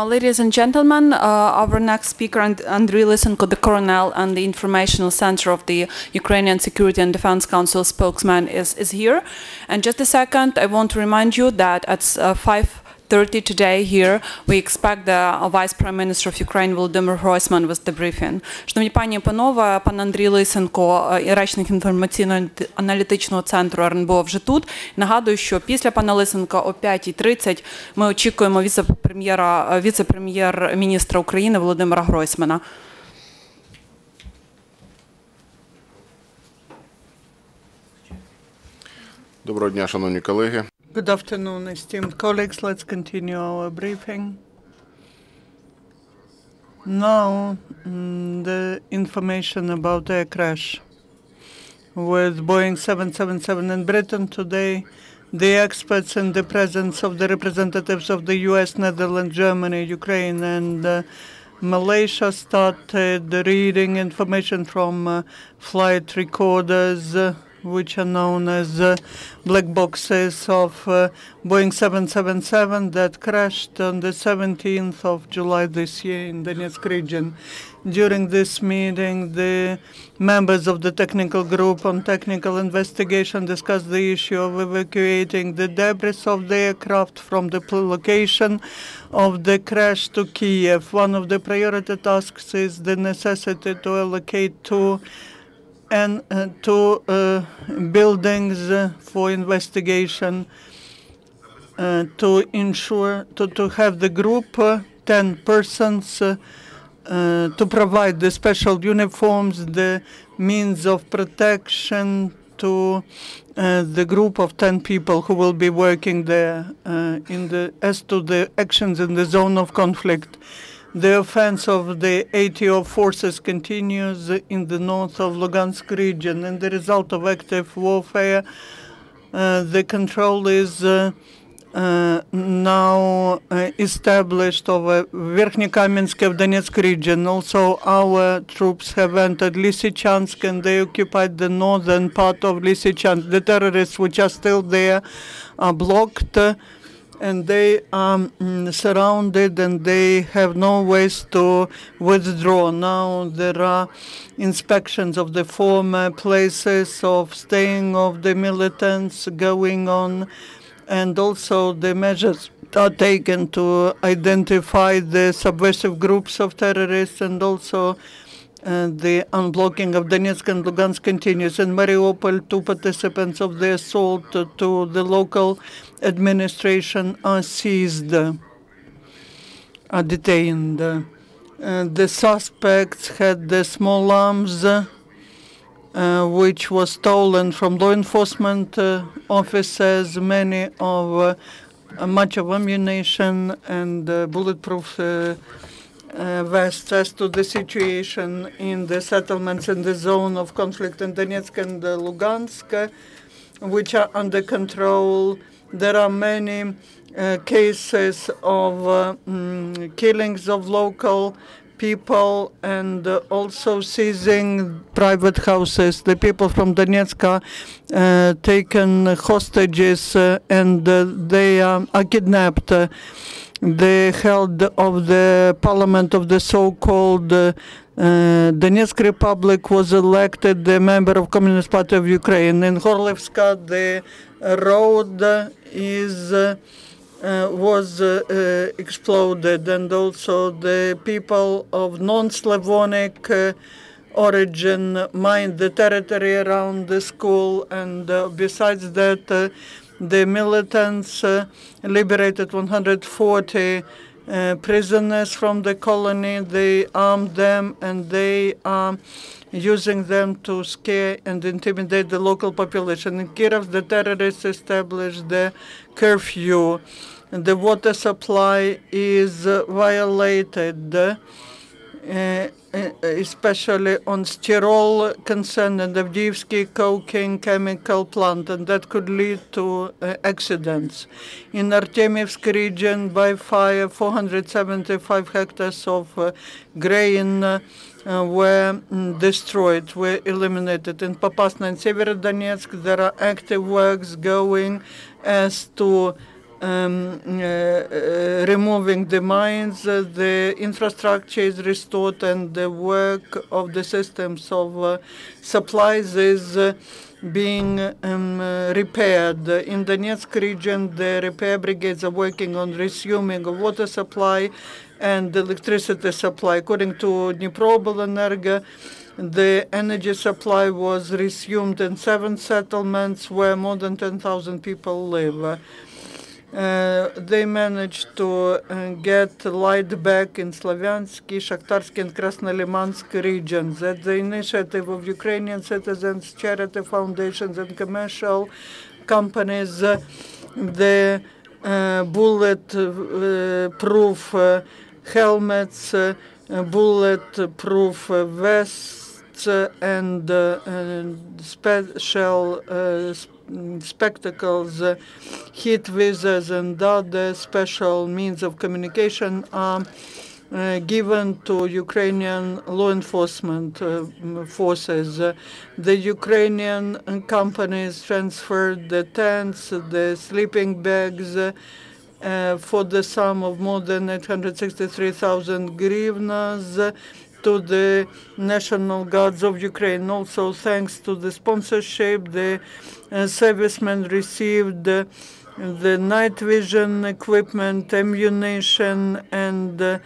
Ladies and gentlemen, our next speaker, Andriy, the colonel and the informational center of the Ukrainian Security and Defense Council spokesman, is here. And just a second, I want to remind you that at 5:30 today here, we expect the Vice Prime Minister of Ukraine, Volodymyr Groysman, with the briefing. Шановні пані і панове, пан Андрій Лисенко, речник інформаційно-аналітичного центру РНБО вже тут. Нагадую, що після пана Лисенка о 5:30 ми очікуємо віце-прем'єр-міністра України Володимира Гройсмана. Доброго дня, шановні колеги. Good afternoon, esteemed colleagues. Let's continue our briefing. Now, the information about air crash with Boeing 777 in Britain today. The experts in the presence of the representatives of the US, Netherlands, Germany, Ukraine, and Malaysia started reading information from flight recorders which are known as black boxes of Boeing 777 that crashed on the 17th of July this year in Donetsk region. During this meeting, the members of the technical group on technical investigation discussed the issue of evacuating the debris of the aircraft from the location of the crash to Kiev. One of the priority tasks is the necessity to allocate two buildings for investigation to ensure to have the group 10 persons to provide the special uniforms, the means of protection to the group of 10 people who will be working there as to the actions in the zone of conflict. The offense of the ATO forces continues in the north of Lugansk region. And the result of active warfare, the control is now established over Verkhnekamensk of Donetsk region. Also, our troops have entered Lysychansk and they occupied the northern part of Lysychansk. The terrorists which are still there are blocked, and they are surrounded and they have no ways to withdraw. Now there are inspections of the former places of staying of the militants going on, and also the measures are taken to identify the subversive groups of terrorists, and also the unblocking of Donetsk and Lugansk continues. In Mariupol, 2 participants of the assault to the local administration are seized, are detained. The suspects had the small arms which was stolen from law enforcement officers, much of ammunition and bulletproof vests. As to the situation in the settlements in the zone of conflict in Donetsk and Lugansk, which are under control, there are many cases of killings of local people and also seizing private houses. The people from Donetsk are taken hostages and they are kidnapped. The head of the parliament of the so-called Donetsk Republic was elected the member of Communist Party of Ukraine. In Horlivska, the road was exploded, and also the people of non-Slavonic origin mined the territory around the school, and besides that, the militants liberated 140 prisoners from the colony. They armed them and they are using them to scare and intimidate the local population. In Kyiv, the terrorists established the curfew. The water supply is violated, especially on Styrol concern and Avdiivsky coking chemical plant, and that could lead to accidents. In Artemivsk region, by fire, 475 hectares of grain were destroyed, were eliminated. In Popasna and Severodonetsk, there are active works going as to removing the mines, the infrastructure is restored, and the work of the systems of supplies is being repaired. In the Donetsk region, the repair brigades are working on resuming water supply and electricity supply. According to Dnipro the energy supply was resumed in 7 settlements where more than 10,000 people live. They managed to get light back in Slavyansky, Shakhtarsky, and Krasnolimansk regions. At the initiative of Ukrainian citizens, charity foundations, and commercial companies, the bullet-proof helmets, bullet-proof vests, and special spectacles, heat visors, and other special means of communication are given to Ukrainian law enforcement forces. The Ukrainian companies transferred the tents, the sleeping bags, for the sum of more than 863,000 hryvnias to the National Guards of Ukraine. Also, thanks to the sponsorship, the servicemen received the night vision equipment, ammunition, and the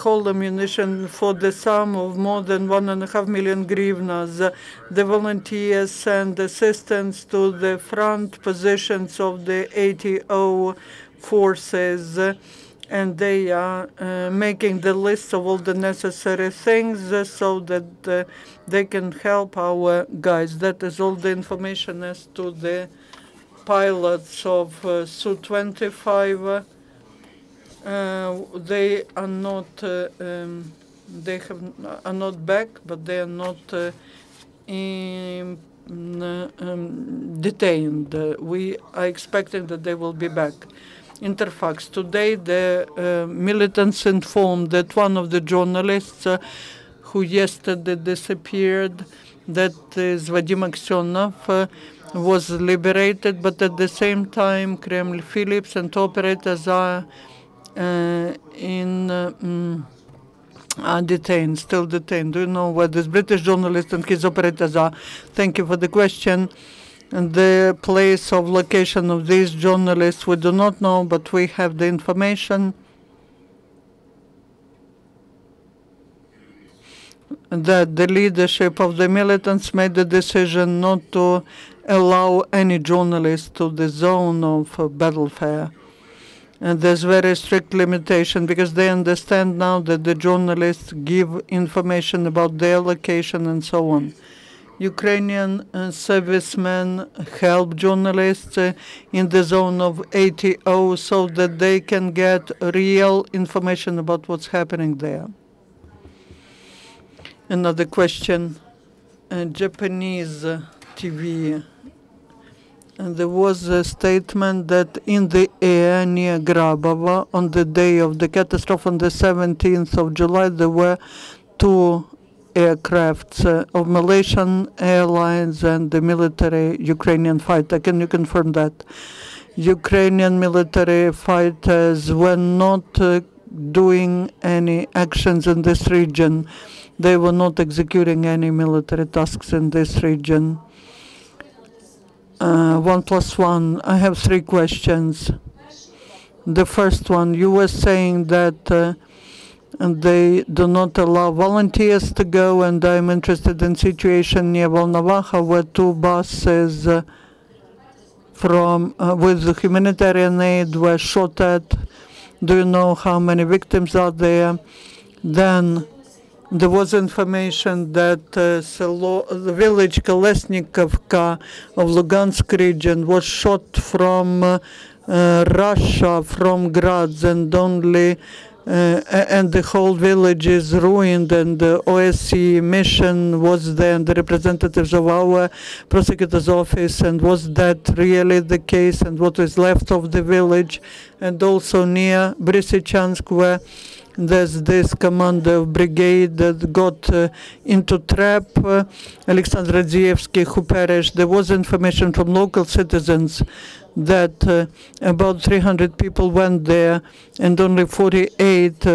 whole ammunition for the sum of more than 1.5 million hryvnias. The volunteers send assistance to the front positions of the ATO forces, and they are making the list of all the necessary things so that they can help our guys. That is all the information as to the pilots of Su-25. They are not are not back, but they are not detained. We are expecting that they will be back. Interfax. Today, the militants informed that one of the journalists who yesterday disappeared, that is Vadim Aksionov, was liberated, but at the same time, Kreml Phillips and operators are detained, still detained. Do you know where this British journalist and his operators are? Thank you for the question. The place of location of these journalists, we do not know, but we have the information that the leadership of the militants made the decision not to allow any journalists to the zone of battlefield. And there's very strict limitation because they understand now that the journalists give information about their location and so on. Ukrainian servicemen help journalists in the zone of ATO so that they can get real information about what's happening there. Another question, Japanese TV. And there was a statement that in the air near Grabova on the day of the catastrophe on the 17th of July, there were 2 aircrafts of Malaysian Airlines and the military Ukrainian fighter. Can you confirm that? Ukrainian military fighters were not doing any actions in this region. They were not executing any military tasks in this region. 1+1. I have 3 questions. The first one, you were saying that they do not allow volunteers to go, and I'm interested in situation near Volnovakha where 2 buses from with humanitarian aid were shot at. Do you know how many victims are there? Then there was information that the village Kolesnikovka of Lugansk region was shot from Russia, from Graz, and only and the whole village is ruined, and the OSCE mission was there, and the representatives of our prosecutor's office, and was that really the case, and what is left of the village? And also near Brysichansk, where there's this commander of brigade that got into trap, Alexander Radzievsky, who perished. There was information from local citizens that about 300 people went there and only 48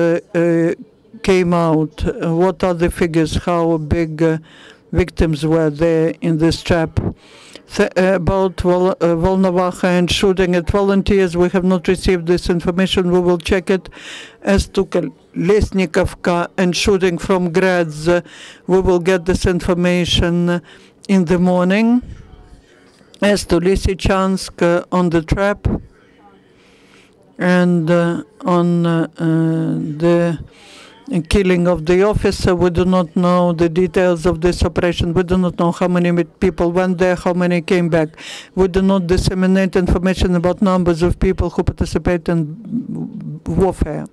came out. What are the figures? How big victims were there in this trap? About Volnovakha and shooting at volunteers, we have not received this information. We will check it. As to Lesnikovka and shooting from Grads, we will get this information in the morning. As to Lysychansk on the trap and on the killing of the officer, we do not know the details of this operation. We do not know how many people went there, how many came back. We do not disseminate information about numbers of people who participate in warfare.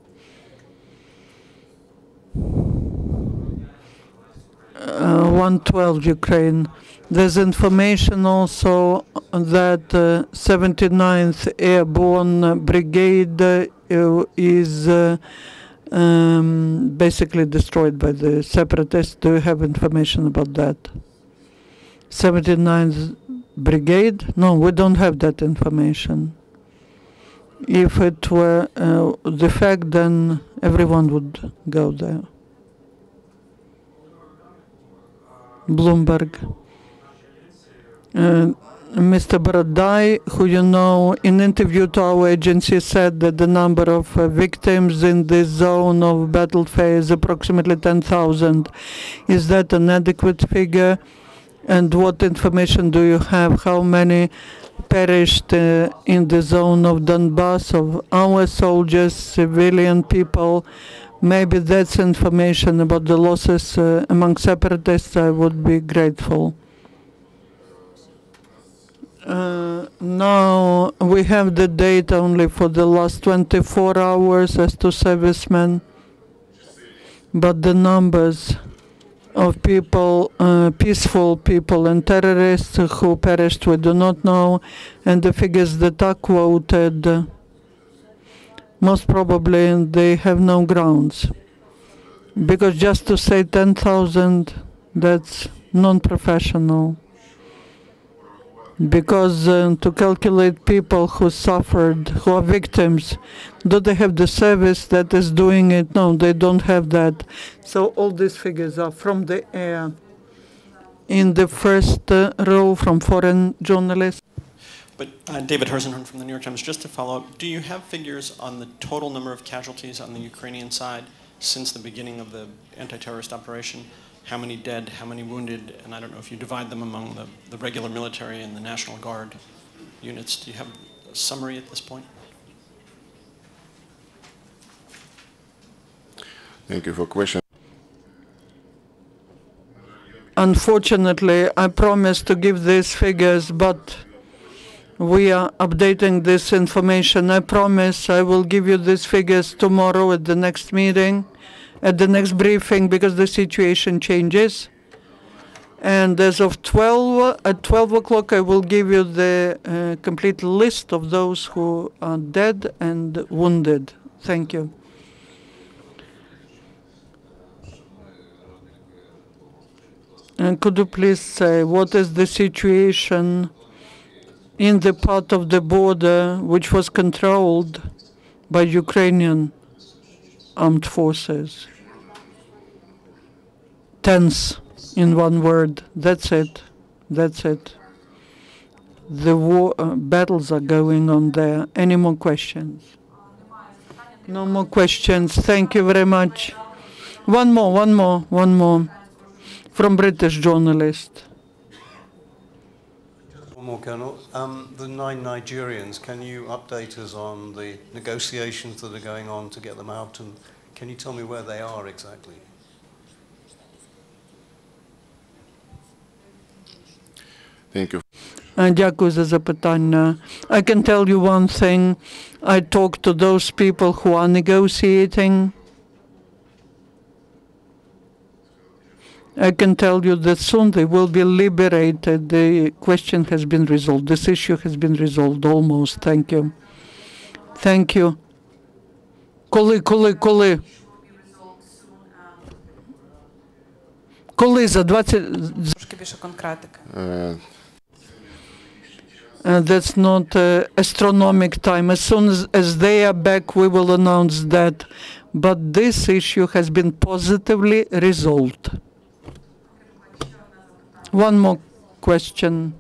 112 Ukraine. There's information also that 79th Airborne Brigade is basically destroyed by the separatists. Do you have information about that? 79th Brigade? No, we don't have that information. If it were the fact, then everyone would go there. Bloomberg. Mr. Baradai, who you know, in interview to our agency said that the number of victims in this zone of battlefield is approximately 10,000. Is that an adequate figure? And what information do you have? How many perished in the zone of Donbass, of our soldiers, civilian people? Maybe that's information about the losses among separatists. I would be grateful. Now we have the data only for the last 24 hours as to servicemen, but the numbers of people, peaceful people and terrorists who perished, we do not know, and the figures that are quoted, most probably they have no grounds, because just to say 10,000, that's non-professional. Because to calculate people who suffered, who are victims, do they have the service that is doing it? No, they don't have that. So all these figures are from the air. In the first row from foreign journalists. But David Herzenhorn from the New York Times, just to follow up, do you have figures on the total number of casualties on the Ukrainian side since the beginning of the anti-terrorist operation? How many dead, how many wounded, and I don't know if you divide them among the regular military and the National Guard units. Do you have a summary at this point? Thank you for the question. Unfortunately, I promised to give these figures, but we are updating this information. I promise I will give you these figures tomorrow at the next meeting, at the next briefing, because the situation changes. And as of at 12 o'clock, I will give you the complete list of those who are dead and wounded. Thank you. And could you please say what is the situation in the part of the border which was controlled by Ukrainian armed forces? Tense, in one word. That's it. That's it. The war battles are going on there. Any more questions? No more questions. Thank you very much. One more. From British journalist. One more, Colonel. The 9 Nigerians, can you update us on the negotiations that are going on to get them out? And can you tell me where they are exactly? Thank you. Дякую за запитання. I can tell you one thing. I talked to those people who are negotiating. I can tell you that soon they will be liberated. The question has been resolved. This issue has been resolved almost. Thank you. Thank you. Коли? Коли за 20... Трошки більше конкретики. That's not astronomic time. As soon as they are back, we will announce that. But this issue has been positively resolved. One more question.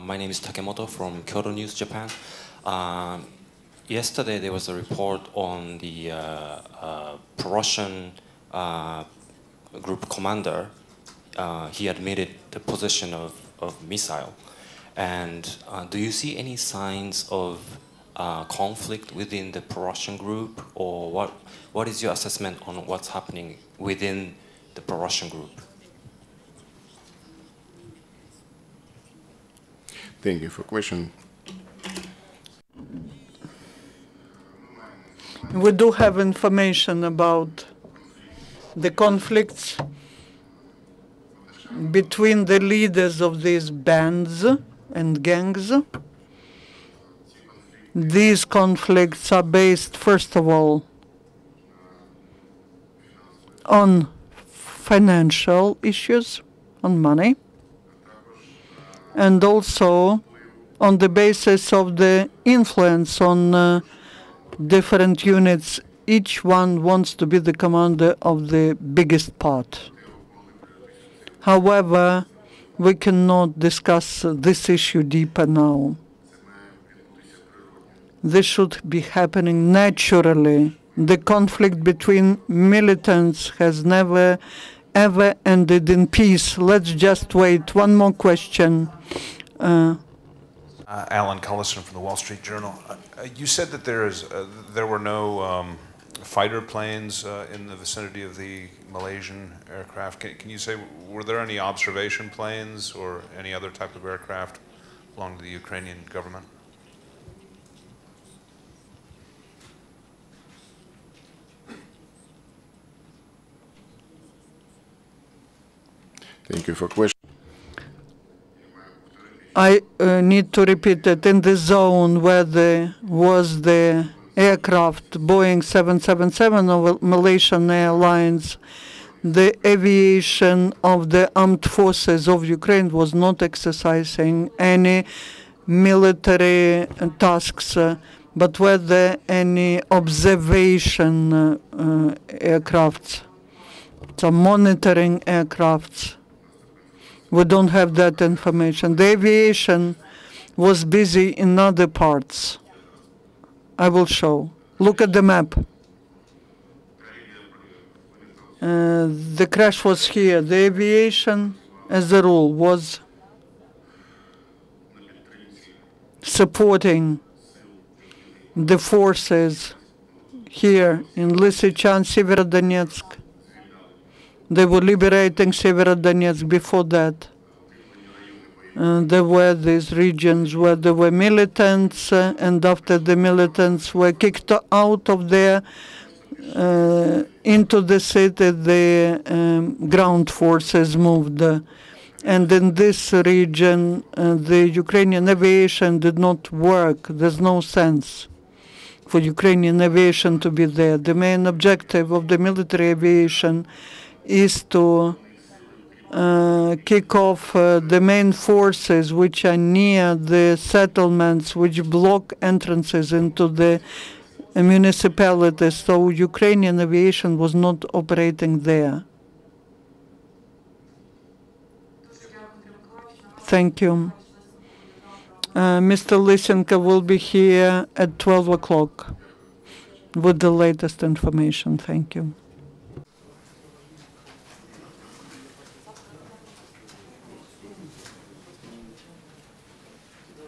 My name is Takemoto from Kyoto News, Japan. Yesterday there was a report on the pro-Russian group commander. He admitted the possession of missile. And do you see any signs of conflict within the pro-Russian group, or what is your assessment on what's happening within the pro-Russian group? Thank you for the question. We do have information about the conflicts between the leaders of these bands and gangs. These conflicts are based, first of all, on financial issues, on money, and also on the basis of the influence on different units. Each one wants to be the commander of the biggest part. However, we cannot discuss this issue deeper now. This should be happening naturally. The conflict between militants has never, ever ended in peace. Let's just wait. One more question. Alan Cullison from the Wall Street Journal. You said that there were no fighter planes in the vicinity of the Malaysian aircraft. Can you say, were there any observation planes or any other type of aircraft belonging to the Ukrainian government? Thank you for the question. I need to repeat that in the zone where there was the aircraft Boeing 777 of Malaysian Airlines, the aviation of the armed forces of Ukraine was not exercising any military tasks, but were there any observation aircrafts, so monitoring aircrafts? We don't have that information. The aviation was busy in other parts. I will show. Look at the map. The crash was here. The aviation, as a rule, was supporting the forces here in Lysychan, Severodonetsk. They were liberating Severodonetsk before that. There were these regions where there were militants, and after the militants were kicked out of there, into the city, the ground forces moved. And in this region, the Ukrainian aviation did not work. There's no sense for Ukrainian aviation to be there. The main objective of the military aviation is to kick off the main forces which are near the settlements, which block entrances into the municipalities. So Ukrainian aviation was not operating there. Thank you. Mr. Lysenko will be here at 12 o'clock with the latest information. Thank you.